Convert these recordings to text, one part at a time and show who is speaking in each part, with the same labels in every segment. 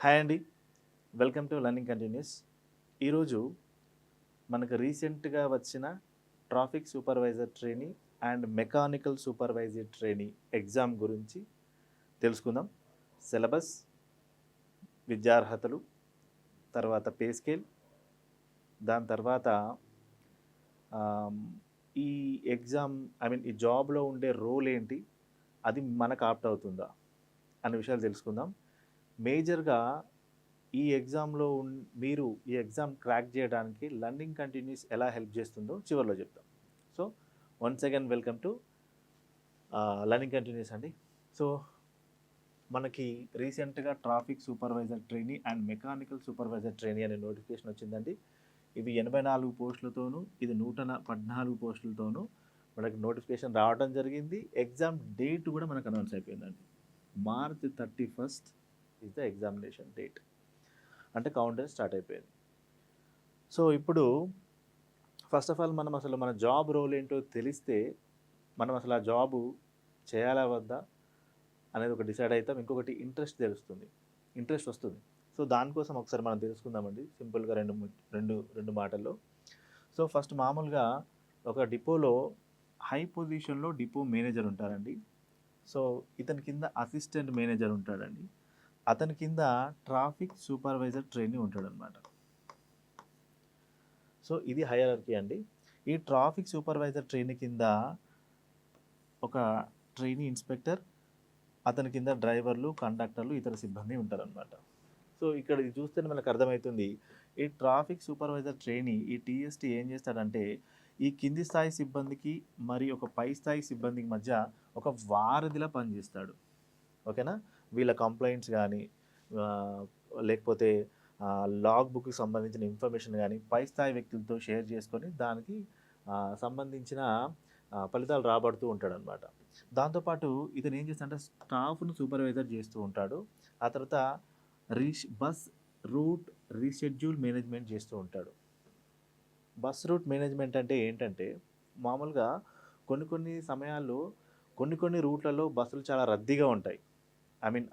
Speaker 1: Hi అండి. Welcome to learning continuous. ఈరోజు మనకు రీసెంట్గా వచ్చిన traffic supervisor trainee and mechanical supervisor trainee exam గురించి తెలుసుకుందాం. సిలబస్, విద్యార్హతలు, తర్వాత పే స్కేల్, దాని తర్వాత ఆమ్, ఈ ఎగ్జామ్ ఈ జాబ్లో ఉండే రోల్ ఏంటి, అది మనకు ఆప్ట్ అవుతుందా అనే విషయాలు తెలుసుకుందాం. మేజర్గా ఈ ఎగ్జామ్లో మీరు ఈ ఎగ్జామ్ క్రాక్ చేయడానికి లర్నింగ్ కంటిన్యూస్ ఎలా హెల్ప్ చేస్తుందో చివరిలో చెప్తాం. So once again welcome to learning continuous అండి. సో మనకి రీసెంట్గా traffic supervisor trainee and mechanical supervisor trainee అనే నోటిఫికేషన్ వచ్చిందండి. ఇవి 84 పోస్టులతోనూ, ఇది 114 పోస్టులతోనూ మనకి నోటిఫికేషన్ రావడం జరిగింది. ఎగ్జామ్ డేట్ కూడా మనకు అనౌన్స్ అయిపోయిందండి. March 31st is the examination date. అంటే కౌంటర్ స్టార్ట్ అయిపోయింది. సో ఇప్పుడు ఫస్ట్ ఆఫ్ ఆల్ మనం అసలు మన జాబ్ రోల్ ఏంటో తెలిస్తే మనం అసలు ఆ జాబు చేయాలా వద్దా అనేది ఒక డిసైడ్ అవుతాం. ఇంకొకటి ఇంట్రెస్ట్ వస్తుంది. సో దానికోసం ఒకసారి మనం తెలుసుకుందామండి సింపుల్గా రెండు మాటల్లో. సో ఫస్ట్ మామూలుగా ఒక డిపోలో హై పొజిషన్లో డిపో మేనేజర్ ఉంటారండి. సో ఇతని కింద అసిస్టెంట్ మేనేజర్ ఉంటాడండి. అతని కింద ట్రాఫిక్ సూపర్వైజర్ ట్రైనీ ఉంటాడనమాట. సో ఇది హైరార్కీ అండి. ఈ ట్రాఫిక్ సూపర్వైజర్ ట్రైనీ కింద ఒక ట్రైనీ ఇన్స్పెక్టర్, అతని కింద డ్రైవర్లు, కండక్టర్లు, ఇతర సిబ్బంది ఉంటారనమాట. సో ఇక్కడ ఇది చూస్తే మనకు అర్థమవుతుంది, ఈ ట్రాఫిక్ సూపర్వైజర్ ట్రైనీ ఈ టీఎస్టీ ఏం చేస్తాడంటే ఈ కింది స్థాయి సిబ్బందికి మరియు ఒక పై స్థాయి సిబ్బందికి మధ్య ఒక వారధిలా పనిచేస్తాడు. ఓకేనా? వీళ్ళ కంప్లైంట్స్ కానీ లేకపోతే లాగ్ బుక్కి సంబంధించిన ఇన్ఫర్మేషన్ కానీ పై స్థాయి వ్యక్తులతో షేర్ చేసుకొని దానికి సంబంధించిన ఫలితాలు రాబడుతూ ఉంటాడనమాట. దాంతోపాటు ఇతను ఏం చేస్తాడంటే స్టాఫ్ను సూపర్వైజర్ చేస్తూ ఉంటాడు. ఆ తర్వాత బస్ రూట్ రీషెడ్యూల్ మేనేజ్మెంట్ చేస్తూ ఉంటాడు. బస్ రూట్ మేనేజ్మెంట్ అంటే ఏంటంటే మామూలుగా కొన్ని సమయాల్లో కొన్ని రూట్లలో బస్సులు చాలా రద్దీగా ఉంటాయి.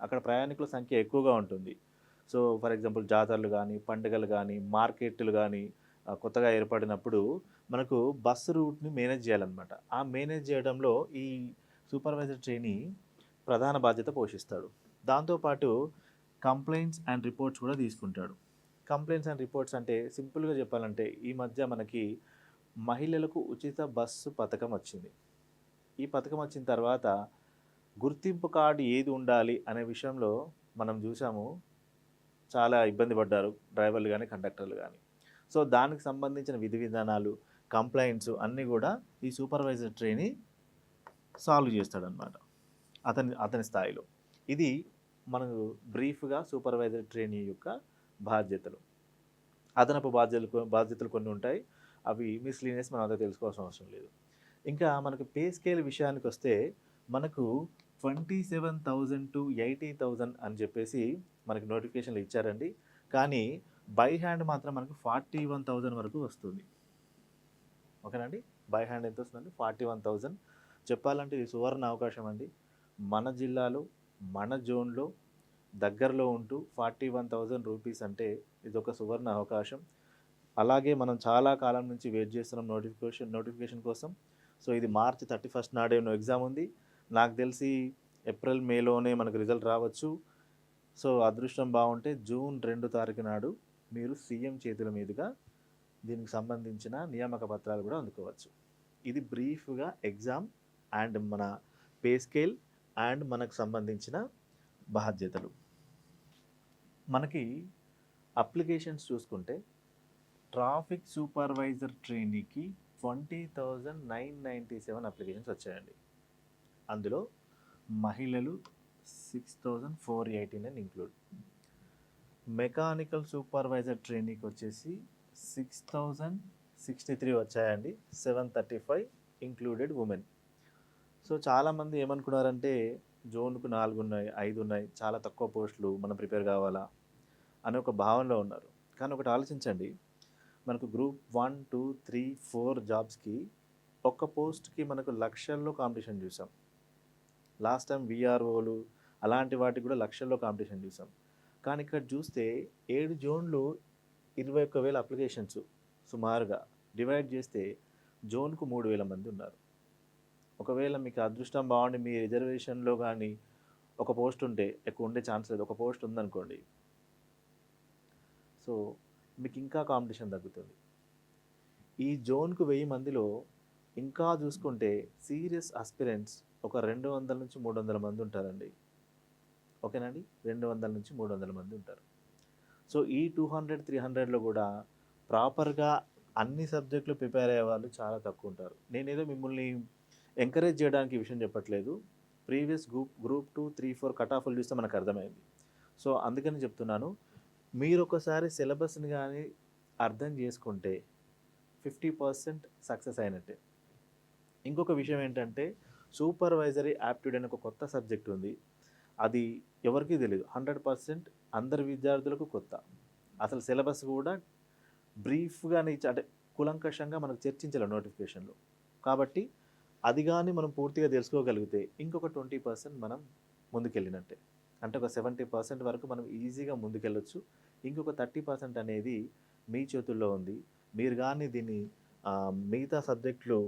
Speaker 1: అక్కడ ప్రయాణికుల సంఖ్య ఎక్కువగా ఉంటుంది. సో ఫర్ ఎగ్జాంపుల్ జాతరలు కానీ, పండుగలు కానీ, మార్కెట్లు కానీ కొత్తగా ఏర్పడినప్పుడు మనకు బస్సు రూట్ని మేనేజ్ చేయాలన్నమాట. ఆ మేనేజ్ చేయడంలో ఈ సూపర్వైజర్ ట్రైనీ ప్రధాన బాధ్యత పోషిస్తాడు. దాంతోపాటు కంప్లైంట్స్ అండ్ రిపోర్ట్స్ కూడా తీసుకుంటాడు. కంప్లైంట్స్ అండ్ రిపోర్ట్స్ అంటే సింపుల్గా చెప్పాలంటే ఈ మధ్య మనకి మహిళలకు ఉచిత బస్సు పథకం వచ్చింది. ఈ పథకం వచ్చిన తర్వాత గుర్తింపు కార్డు ఏది ఉండాలి అనే విషయంలో మనం చూసాము, చాలా ఇబ్బంది పడ్డారు డ్రైవర్లు కానీ, కండక్టర్లు కానీ. సో దానికి సంబంధించిన విధి విధానాలు, కంప్లైంట్స్ అన్నీ కూడా ఈ సూపర్వైజర్ ట్రైనీ సాల్వ్ చేస్తాడనమాట అతని స్థాయిలో. ఇది మనకు బ్రీఫ్గా సూపర్వైజర్ ట్రైనీ యొక్క బాధ్యతలు. అదనపు బాధ్యతలు కొన్ని ఉంటాయి. అవి మిస్లీనియస్, మనం అంతా తెలుసుకోవాల్సిన అవసరం లేదు. ఇంకా మనకు పే స్కేల్ విషయానికి వస్తే మనకు 27,000 to 80,000 అని చెప్పేసి మనకి నోటిఫికేషన్లు ఇచ్చారండి. కానీ బై హ్యాండ్ మాత్రం మనకు 41,000 వరకు వస్తుంది. ఓకేనండి? బై హ్యాండ్ ఎంత వస్తుందండి? 41,000. చెప్పాలంటే ఇది సువర్ణ అవకాశం అండి. మన జిల్లాలో, మన జోన్లో దగ్గరలో ఉంటూ 41,000 రూపీస్ అంటే ఇది ఒక సువర్ణ అవకాశం. అలాగే మనం చాలా కాలం నుంచి వెయిట్ చేస్తున్నాం నోటిఫికేషన్ కోసం. సో ఇది March 31st నాడే ఎగ్జామ్ ఉంది. నాకు తెలిసి ఏప్రిల్ మేలోనే మనకు రిజల్ట్ రావచ్చు. సో అదృష్టం బాగుంటే June 2 తారీఖు నాడు మీరు సీఎం చేతుల మీదుగా దీనికి సంబంధించిన నియామక పత్రాలు కూడా అందుకోవచ్చు. ఇది బ్రీఫ్గా ఎగ్జామ్ అండ్ మన పే స్కేల్ అండ్ మనకు సంబంధించిన బాధ్యతలు. మనకి అప్లికేషన్స్ చూసుకుంటే ట్రాఫిక్ సూపర్వైజర్ ట్రైనీకి 20,997 అప్లికేషన్స్ వచ్చాయండి. అందులో మహిళలు 6,489 ఇంక్లూడ్. మెకానికల్ సూపర్వైజర్ ట్రైనీకి వచ్చేసి 6,063 వచ్చాయండి. 735 ఇంక్లూడెడ్ ఉమెన్. సో చాలామంది ఏమనుకున్నారంటే జోన్కు 4 ఉన్నాయి, 5 ఉన్నాయి, చాలా తక్కువ పోస్టులు, మనం ప్రిపేర్ కావాలా అనే ఒక భావనలో ఉన్నారు. కానీ ఒకటి ఆలోచించండి, మనకు గ్రూప్ 1, 2, 3, 4 జాబ్స్కి ఒక్క పోస్ట్కి మనకు లక్షల్లో కాంపిటీషన్ చూసాం. లాస్ట్ టైం విఆర్ఓలు అలాంటి వాటికి కూడా లక్షల్లో కాంపిటీషన్ చూసాం. కానీ ఇక్కడ చూస్తే 7 జోన్లు 21,000 అప్లికేషన్స్ సుమారుగా డివైడ్ చేస్తే జోన్కు 3,000 మంది ఉన్నారు. ఒకవేళ మీకు అదృష్టం బాగుండి మీ రిజర్వేషన్లో కానీ ఒక పోస్ట్ ఉంటే, ఎక్కువ ఉండే ఛాన్స్ లేదు, ఒక పోస్ట్ ఉందనుకోండి, సో మీకు ఇంకా కాంపిటీషన్ తగ్గుతుంది. ఈ జోన్కు 1000 మందిలో ఇంకా చూసుకుంటే సీరియస్ ఆస్పిరెంట్స్ ఒక 200 నుంచి 300 మంది ఉంటారండి. ఓకేనండి, 200 నుంచి 300 మంది ఉంటారు. సో ఈ 200, 300లో కూడా ప్రాపర్గా అన్ని సబ్జెక్టులు ప్రిపేర్ అయ్యే వాళ్ళు చాలా తక్కువ ఉంటారు. నేనేదో మిమ్మల్ని ఎంకరేజ్ చేయడానికి ఈ విషయం చెప్పట్లేదు. ప్రీవియస్ గ్రూప్ 2, 3, 4 కట్ ఆఫ్లు చూస్తే మనకు అర్థమైంది. సో అందుకని చెప్తున్నాను, మీరు ఒకసారి సిలబస్ని కానీ అర్థం చేసుకుంటే 50% సక్సెస్ అయినట్టే. ఇంకొక విషయం ఏంటంటే, సూపర్వైజరీ యాప్టిట్యూడ్ అనే ఒక కొత్త సబ్జెక్ట్ ఉంది. అది ఎవరికీ తెలియదు. 100% అందరి విద్యార్థులకు కొత్త. అసలు సిలబస్ కూడా బ్రీఫ్గానే అంటే కులంకషంగా మనకు చర్చించాలి నోటిఫికేషన్లో. కాబట్టి అది కానీ మనం పూర్తిగా తెలుసుకోగలిగితే ఇంకొక 20% మనం ముందుకెళ్ళినట్టే. అంటే ఒక 70% వరకు మనం ఈజీగా ముందుకెళ్ళొచ్చు. ఇంకొక 30% అనేది మీ చేతుల్లో ఉంది. మీరు కానీ దీన్ని మిగతా సబ్జెక్టులు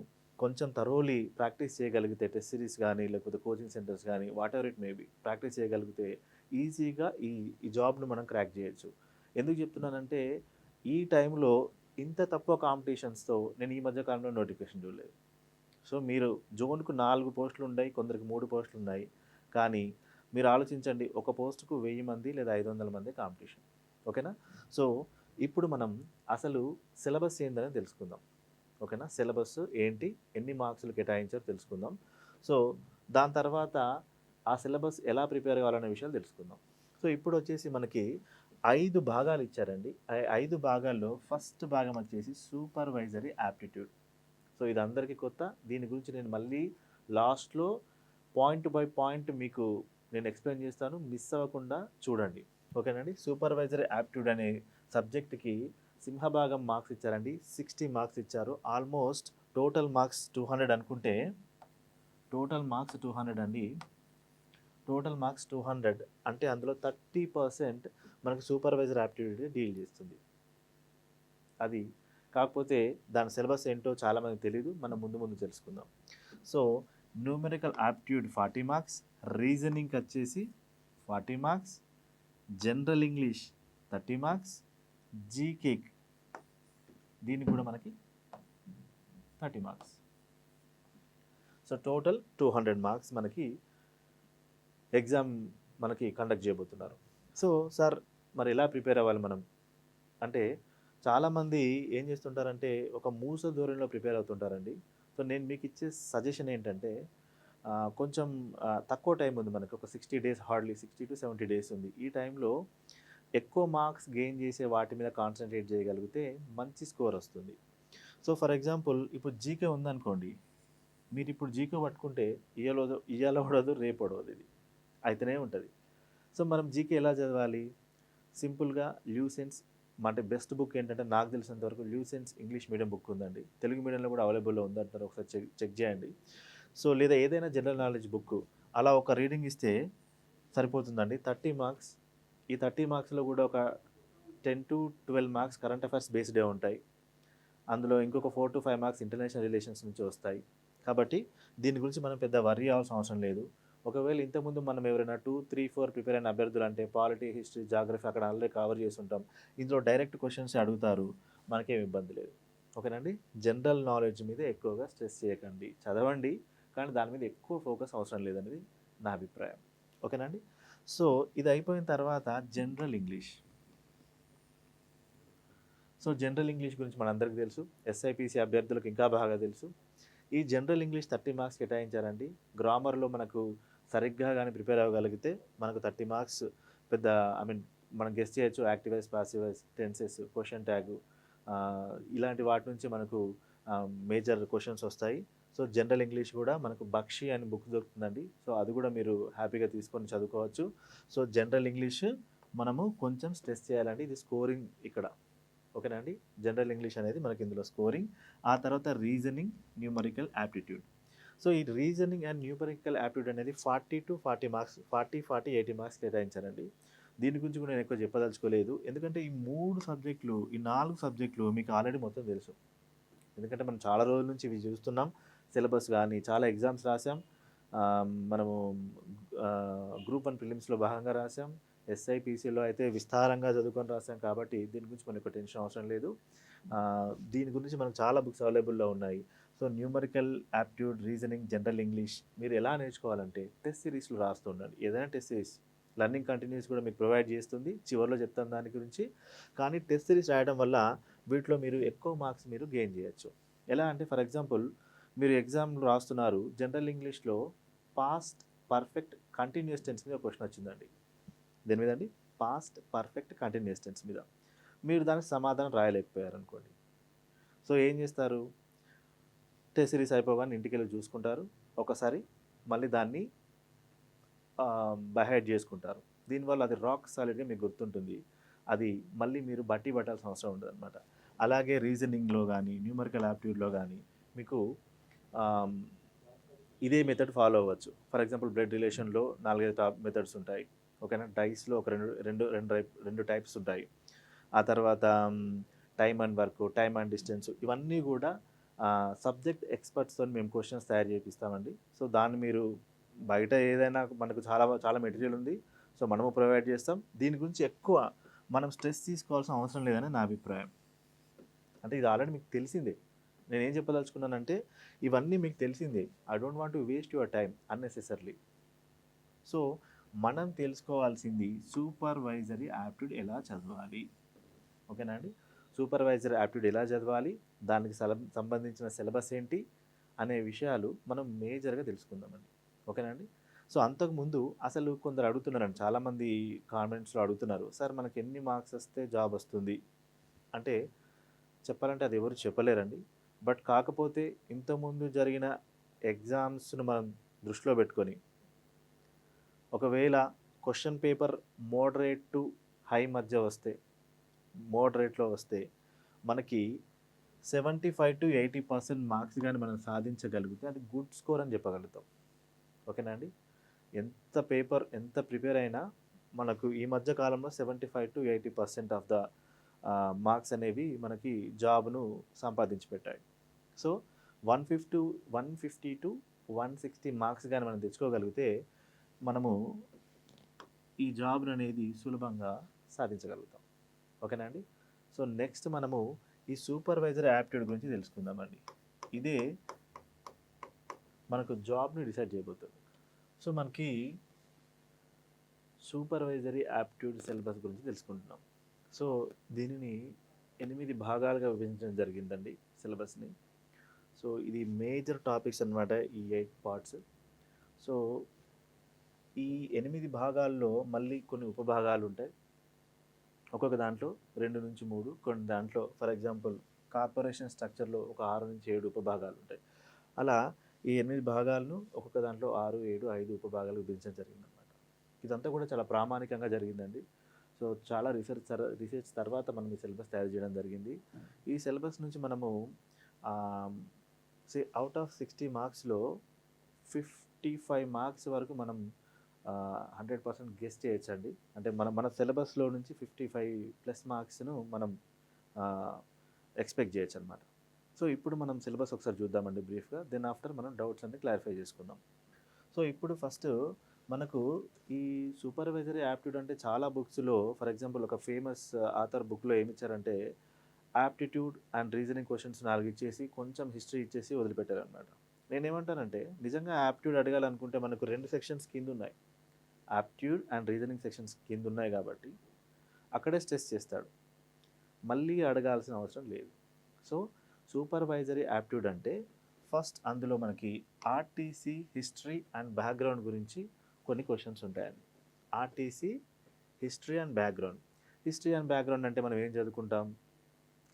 Speaker 1: కొంచెం థరోలీ ప్రాక్టీస్ చేయగలిగితే, టెస్ట్ సిరీస్ కానీ లేకపోతే కోచింగ్ సెంటర్స్ కానీ what ever it maybe practice చేయగలిగితే ఈజీగా ఈ జాబ్ను మనం క్రాక్ చేయొచ్చు. ఎందుకు చెప్తున్నానంటే, ఈ టైంలో ఇంత తక్కువ కాంపిటీషన్స్తో నేను ఈ మధ్య కాలంలో నోటిఫికేషన్ చూడలేదు. సో మీరు జోన్కు 4 పోస్టులు ఉన్నాయి, కొందరికి 3 పోస్టులు ఉన్నాయి. కానీ మీరు ఆలోచించండి, ఒక పోస్టుకు 1000 మంది లేదా 500 మంది కాంపిటీషన్. ఓకేనా? సో ఇప్పుడు మనం అసలు సిలబస్ ఏందని తెలుసుకుందాం. ఓకేనా? సిలబస్ ఏంటి, ఎన్ని మార్క్సులు కేటాయించారో తెలుసుకుందాం. సో దాని తర్వాత ఆ సిలబస్ ఎలా ప్రిపేర్ కావాలనే విషయాలు తెలుసుకుందాం. సో ఇప్పుడు వచ్చేసి మనకి 5 భాగాలు ఇచ్చారండి. 5 భాగాల్లో ఫస్ట్ భాగం వచ్చేసి సూపర్వైజరీ యాప్టిట్యూడ్. సో ఇది అందరికీ కొత్త. దీని గురించి నేను మళ్ళీ లాస్ట్లో పాయింట్ బై పాయింట్ మీకు నేను ఎక్స్ప్లెయిన్ చేస్తాను, మిస్ అవ్వకుండా చూడండి. ఓకేనండి? సూపర్వైజరీ యాప్టిట్యూడ్ అనే సబ్జెక్ట్కి సింహభాగం మార్క్స్ ఇచ్చారండి. 60 మార్క్స్ ఇచ్చారు. ఆల్మోస్ట్ టోటల్ మార్క్స్ 200 అనుకుంటే, టోటల్ మార్క్స్ 200 అండి. టోటల్ మార్క్స్ 200 అంటే అందులో 30% మనకు సూపర్వైజర్ యాప్టిట్యూడ్ డీల్ చేస్తుంది. అది కాకపోతే దాని సిలబస్ ఏంటో చాలామందికి తెలియదు. మనం ముందు తెలుసుకుందాం. సో న్యూమెరికల్ యాప్టిట్యూడ్ 40 మార్క్స్, రీజనింగ్కి వచ్చేసి 40 marks, general English 30 marks, GK దీనికి కూడా మనకి 30 మార్క్స్. సో టోటల్ 200 మార్క్స్ మనకి ఎగ్జామ్ మనకి కండక్ట్ చేయబోతున్నారు. సో సార్ మరి ఎలా ప్రిపేర్ అవ్వాలి మనం అంటే, చాలామంది ఏం చేస్తుంటారంటే ఒక మూస ధోరణిలో ప్రిపేర్ అవుతుంటారండి. సో నేను మీకు ఇచ్చే సజెషన్ ఏంటంటే, కొంచెం తక్కువ టైం ఉంది మనకి, ఒక 60 డేస్, హార్డ్లీ 60 to 70 డేస్ ఉంది. ఈ టైంలో ఎక్కువ మార్క్స్ గెయిన్ చేసే వాటి మీద కాన్సన్ట్రేట్ చేయగలిగితే మంచి స్కోర్ వస్తుంది. సో ఫర్ ఎగ్జాంపుల్ ఇప్పుడు జీకే ఉందనుకోండి, మీరు ఇప్పుడు జీకే పట్టుకుంటే ఇయ్యాల పడదు, రేపు పడవదు, ఇది అయితేనే ఉంటుంది. సో మనం జీకే ఎలా చదవాలి? సింపుల్గా ల్యూసెన్స్ అంటే బెస్ట్ బుక్ ఏంటంటే నాకు తెలిసినంత వరకు ల్యూసెన్స్ ఇంగ్లీష్ మీడియం బుక్ ఉందండి. తెలుగు మీడియంలో కూడా అవైలబుల్లో ఉందంటారు, ఒకసారి చెక్ చేయండి. సో లేదా ఏదైనా జనరల్ నాలెడ్జ్ బుక్ అలా ఒక రీడింగ్ ఇస్తే సరిపోతుందండి. 30 మార్క్స్. ఈ 30 మార్క్స్లో కూడా ఒక 10 to 12 మార్క్స్ కరెంట్ అఫైర్స్ బేస్డే ఉంటాయి. అందులో ఇంకొక 4 to 5 మార్క్స్ ఇంటర్నేషనల్ రిలేషన్స్ నుంచి వస్తాయి. కాబట్టి దీని గురించి మనం పెద్ద వర్రీ అవ్వాల్సిన అవసరం లేదు. ఒకవేళ ఇంతకుముందు మనం ఎవరైనా 2, 3, 4 ప్రిపేర్ అయిన అభ్యర్థులు అంటే పాలిటీ, హిస్టరీ, జాగ్రఫీ అక్కడ ఆల్రెడీ కవర్ చేసి ఉంటాం. ఇందులో డైరెక్ట్ క్వశ్చన్స్ అడుగుతారు, మనకేం ఇబ్బంది లేదు. ఓకేనండి? జనరల్ నాలెడ్జ్ మీద ఎక్కువగా స్ట్రెస్ చేయకండి, చదవండి, కానీ దాని మీద ఎక్కువ ఫోకస్ అవసరం లేదనేది నా అభిప్రాయం. ఓకేనండి? సో ఇది అయిపోయిన తర్వాత general English. So general English గురించి మనందరికీ తెలుసు, ఎస్ఐపిసి అభ్యర్థులకు ఇంకా బాగా తెలుసు. ఈ జనరల్ ఇంగ్లీష్ 30 మార్క్స్ కేటాయించారండి. గ్రామర్లో మనకు సరిగ్గా కానీ ప్రిపేర్ అవ్వగలిగితే మనకు 30 మార్క్స్ పెద్ద మనం గెస్ చేయొచ్చు. Active voice, passive voice, tenses, question tag ఇలాంటి వాటి నుంచి మనకు మేజర్ క్వశ్చన్స్ వస్తాయి. సో జనరల్ ఇంగ్లీష్ కూడా మనకు బక్షి అని బుక్ దొరుకుతుందండి. సో అది కూడా మీరు హ్యాపీగా తీసుకొని చదువుకోవచ్చు. సో జనరల్ ఇంగ్లీష్ మనము కొంచెం స్ట్రెస్ చేయాలండి. ఇది స్కోరింగ్ ఇక్కడ. ఓకేనండి? జనరల్ ఇంగ్లీష్ అనేది మనకి ఇందులో స్కోరింగ్. ఆ తర్వాత రీజనింగ్, న్యూమరికల్ యాప్టిట్యూడ్. సో ఈ రీజనింగ్ అండ్ న్యూమరికల్ యాప్టిట్యూడ్ అనేది 40 to 40 మార్క్స్, 40, 80 మార్క్స్ కేటాయించారండి. దీని గురించి కూడా నేను ఎక్కువ చెప్పదలుచుకోలేదు. ఎందుకంటే ఈ 3 సబ్జెక్టులు, ఈ 4 సబ్జెక్టులు మీకు ఆల్రెడీ మొత్తం తెలుసు. ఎందుకంటే మనం చాలా రోజుల నుంచి ఇవి చూస్తున్నాం. సిలబస్ గానీ, చాలా ఎగ్జామ్స్ రాసాం. మనము గ్రూప్ 1 ప్రిలిమ్స్‌లో భాగంగా రాసాం. ఎస్ఐపీసీలో అయితే విస్తారంగా చదువుకొని రాసాం కాబట్టి దీని గురించి మనకు టెన్షన్ అవసరం లేదు. దీని గురించి మనకు చాలా బుక్స్ అవైలబుల్‌లో ఉన్నాయి. So, numerical aptitude, reasoning, general English మీరు ఎలా నేర్చుకోవాలంటే టెస్ట్ సిరీస్‌లు రాస్తూ ఉండండి. ఏదైనా టెస్ట్ సిరీస్ లెర్నింగ్ కంటిన్యూస్ కూడా మీకు ప్రొవైడ్ చేస్తుంది. చివరిలో చెప్తాను దాని గురించి. కానీ టెస్ట్ సిరీస్ రాయడం వల్ల వీటిలో మీరు ఎక్కువ మార్క్స్ మీరు గెయిన్ చేయొచ్చు. ఎలా అంటే ఫర్ ఎగ్జాంపుల్ మీరు ఎగ్జామ్‌లు రాస్తున్నారు. జనరల్ ఇంగ్లీష్‌లో పాస్ట్ పర్ఫెక్ట్ కంటిన్యూయస్ టెన్స్ మీద క్వెషన్ వచ్చిందండి. దేని మీద అండి? పాస్ట్ పర్ఫెక్ట్ కంటిన్యూయస్ టెన్స్ మీద. మీరు దానికి సమాధానం రాయలేకపోయారనుకోండి. సో, ఏం చేస్తారు? టెస్ట్ సిరీస్ అయిపోగానే ఇంటికెళ్ళి చూసుకుంటారు. ఒకసారి మళ్ళీ దాన్ని బై హార్ట్ చేసుకుంటారు. దీనివల్ల అది రాక్ సాలిడ్‌గా మీకు గుర్తుంటుంది. అది మళ్ళీ మీరు బట్టి పట్టాల్సిన అవసరం ఉండదనమాట. అలాగే రీజనింగ్‌లో గానీ, న్యూమరికల్ యాప్టిట్యూడ్‌లో గానీ మీకు ఆహ్, ఇదే మెథడ్ ఫాలో అవ్వచ్చు. ఫర్ ఎగ్జాంపుల్ బ్లడ్ రిలేషన్‌లో 4, 5 మెథడ్స్ ఉంటాయి. ఓకేనా? డైస్‌లో ఒక 2 టైప్స్ ఉంటాయి. ఆ తర్వాత time and work, time and distance ఇవన్నీ కూడా సబ్జెక్ట్ ఎక్స్‌పర్ట్స్‌తోని మేము క్వెషన్స్ తయారు చేపిస్తామండి. సో, దాన్ని మీరు బయట ఏదైనా మనకు చాలా చాలా మెటీరియల్ ఉంది. సో, మనము ప్రొవైడ్ చేస్తాం. దీని గురించి ఎక్కువ మనం స్ట్రెస్ తీసుకోవాల్సిన అవసరం లేదని నా అభిప్రాయం. అంటే ఇది ఆల్రెడీ మీకు తెలిసిందే. నేనేం చెప్పదలుచుకున్నానంటే ఇవన్నీ మీకు తెలిసిందే. I don't want to waste your time unnecessarily. So, మనం తెలుసుకోవాల్సింది సూపర్వైజరీ యాప్టిట్యూడ్ ఎలా చదవాలి? ఓకేనా అండి? సూపర్వైజరీ యాప్టిట్యూడ్ ఎలా చదవాలి? దానికి సంబంధించిన సిలబస్ ఏంటి? అనే విషయాలు మనం మేజర్‌గా తెలుసుకుందామండి. ఓకేనా అండి? సో, అంతకుముందు అసలు కొందరు అడుగుతున్నారండి. చాలామంది కామెంట్స్‌లో అడుగుతున్నారు. సార్ మనకి ఎన్ని మార్క్స్ వస్తే జాబ్ వస్తుంది? అంటే చెప్పాలంటే అది ఎవరు చెప్పలేరండి. బట్ కాకపోతే ఇంతకుముందు జరిగిన ఎగ్జామ్స్‌ను మనం దృష్టిలో పెట్టుకొని ఒకవేళ question paper moderate to high మధ్య వస్తే, మోడరేట్‌లో వస్తే మనకి 75-80% మార్క్స్ గాని మనం సాధించగలిగితే అది గుడ్ స్కోర్ అని చెప్పగలుగుతాం. ఓకేనా అండి? ఎంత ప్రిపేర్ అయినా మనకు ఈ మధ్య కాలంలో 75-80% ఆఫ్ ద మార్క్స్ అనేవి మనకి జాబ్‌ను సంపాదించి పెట్టాయి. సో, 150-160 మార్క్స్ గాని మనం తెచ్చుకోగలిగితే మనము ఈ జాబ్‌ననేది సులభంగా సాధించగలుగుతాం. ఓకేనా అండి? సో, నెక్స్ట్ మనము ఈ సూపర్వైజర్ యాప్టిట్యూడ్ గురించి తెలుసుకుందామండి. ఇదే మనకు జాబ్‌ని డిసైడ్ చేయబోతుంది. సో, మనకి సూపర్వైజరీ యాప్టిట్యూడ్ సిలబస్ గురించి తెలుసుకుంటున్నాం. సో, దీనిని 8 భాగాలుగా విభజించడం జరిగిందండి సిలబస్‌ని. సో, ఇది మేజర్ టాపిక్స్ అన్నమాట ఈ 8 పార్ట్స్. సో, ఈ 8 భాగాల్లో మళ్ళీ కొన్ని ఉపభాగాలుంటాయి. ఒక్కొక్క దాంట్లో 2-3 కొన్ని దాంట్లో ఫర్ ఎగ్జాంపుల్ కార్పొరేషన్ స్ట్రక్చర్‌లో ఒక 6-7 ఉపభాగాలుంటాయి. అలా ఈ 8 భాగాలను ఒక్కొక్క దాంట్లో 6, 7, 5 ఉపభాగాలుగా విభజించడం జరిగిందనమాట. ఇదంతా కూడా చాలా ప్రామాణికంగా జరిగిందండి. సో, చాలా రీసెర్చ్ తర్వాత మనం ఈ సిలబస్ తయారు చేయడం జరిగింది. ఈ సిలబస్ నుంచి మనము ఔట్ ఆఫ్ 60 మార్క్స్‌లో 55 మార్క్స్ వరకు మనం 100% గెస్ చేయొచ్చండి. అంటే మన సిలబస్‌లో నుంచి 55+ మార్క్స్‌ను మనం ఎక్స్‌పెక్ట్ చేయొచ్చనమాట. సో, ఇప్పుడు మనం సిలబస్ ఒకసారి చూద్దామండి బ్రీఫ్‌గా. దెన్ ఆఫ్టర్ మనం డౌట్స్ అన్ని క్లారిఫై చేసుకుందాం. సో, ఇప్పుడు ఫస్ట్ మనకు ఈ సూపర్వైజరీ యాప్టిట్యూడ్ అంటే చాలా బుక్స్‌లో ఫర్ ఎగ్జాంపుల్ ఒక ఫేమస్ ఆథర్ బుక్‌లో ఏమిచ్చారంటే యాప్టిట్యూడ్ అండ్ రీజనింగ్ క్వెషన్స్ 4 ఇచ్చేసి కొంచెం హిస్టరీ ఇచ్చేసి వదిలిపెట్టారనమాట. నేనేమంటానంటే నిజంగా యాప్టిట్యూడ్ అడగాలనుకుంటే మనకు 2 సెక్షన్స్ కిందున్నాయి. యాప్టిట్యూడ్ అండ్ రీజనింగ్ సెక్షన్స్ కిందున్నాయి కాబట్టి అక్కడే స్ట్రెస్ చేస్తాడు. మళ్ళీ అడగాల్సిన అవసరం లేదు. సో, సూపర్వైజరీ యాప్టిట్యూడ్ అంటే ఫస్ట్ అందులో మనకి ఆర్టీసీ, హిస్టరీ అండ్ బ్యాక్‌గ్రౌండ్ గురించి కొన్ని క్వెషన్స్ ఉంటాయండి. RTC, history and background. History and background అంటే మనం ఏం చదువుకుంటాం?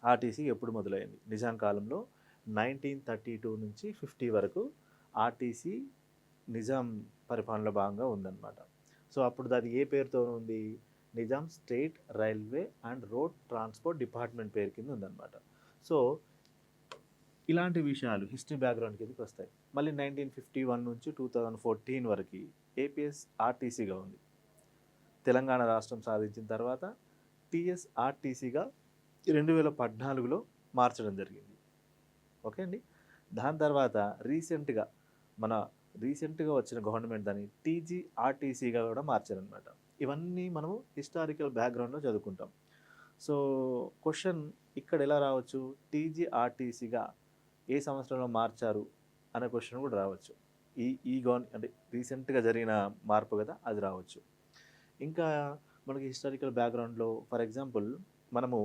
Speaker 1: ఆర్టీసీ ఎప్పుడు మొదలైంది? నిజాం కాలంలో 1932 నుంచి 50 వరకు ఆర్టీసీ నిజాం పరిపాలనలో భాగంగా ఉందన్నమాట. సో, అప్పుడు అది ఏ పేరుతో ఉంది? Nizam state railway and road transport department పేరు కింద ఉందన్నమాట. సో, ఇలాంటి విషయాలు హిస్టరీ బ్యాక్‌గ్రౌండ్ కిందకి వస్తాయి. మళ్ళీ 1951 నుంచి 2014 వరకు ఏపీఎస్ ఆర్టీసీగా ఉంది. తెలంగాణ రాష్ట్రం సాధించిన తర్వాత టీఎస్ఆర్టీసీగా 2014లో మార్చడం జరిగింది. ఓకే అండి. దాని తర్వాత రీసెంట్గా వచ్చిన గవర్నమెంట్ దాన్ని టీజీఆర్టీసీగా కూడా మార్చారనమాట. ఇవన్నీ మనము హిస్టారికల్ బ్యాక్గ్రౌండ్లో చదువుకుంటాం. సో క్వశ్చన్ ఇక్కడ ఎలా రావచ్చు, టీజీఆర్టీసీగా ఏ సంవత్సరంలో మార్చారు అనే క్వశ్చన్ కూడా రావచ్చు. అంటే రీసెంట్గా జరిగిన మార్పు కదా, అది రావచ్చు. ఇంకా మనకి హిస్టారికల్ బ్యాక్గ్రౌండ్లో ఫర్ ఎగ్జాంపుల్ మనము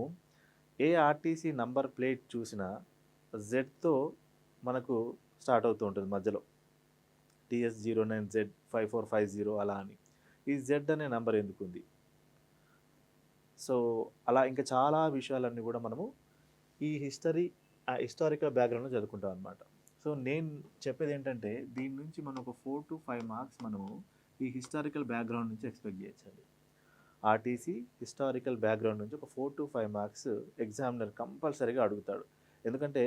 Speaker 1: ఏ ఆర్టీసీ నంబర్ ప్లేట్ చూసినా జెడ్తో మనకు స్టార్ట్ అవుతూ ఉంటుంది మధ్యలో, TS09Z5450 అలా అని. ఈ జెడ్ అనే నెంబర్ ఎందుకుంది? సో అలా ఇంకా చాలా విషయాలన్నీ కూడా మనము ఈ హిస్టారికల్ బ్యాక్గ్రౌండ్లో చదువుకుంటాం అనమాట. సో నేను చెప్పేది ఏంటంటే దీని నుంచి మనం ఒక 4 to 5 మార్క్స్ మనము ఈ హిస్టారికల్ బ్యాక్గ్రౌండ్ నుంచి ఎక్స్పెక్ట్ చేయొచ్చండి. ఆర్టీసీ హిస్టారికల్ బ్యాక్గ్రౌండ్ నుంచి ఒక 4 to 5 మార్క్స్ ఎగ్జామినర్ కంపల్సరీగా అడుగుతాడు. ఎందుకంటే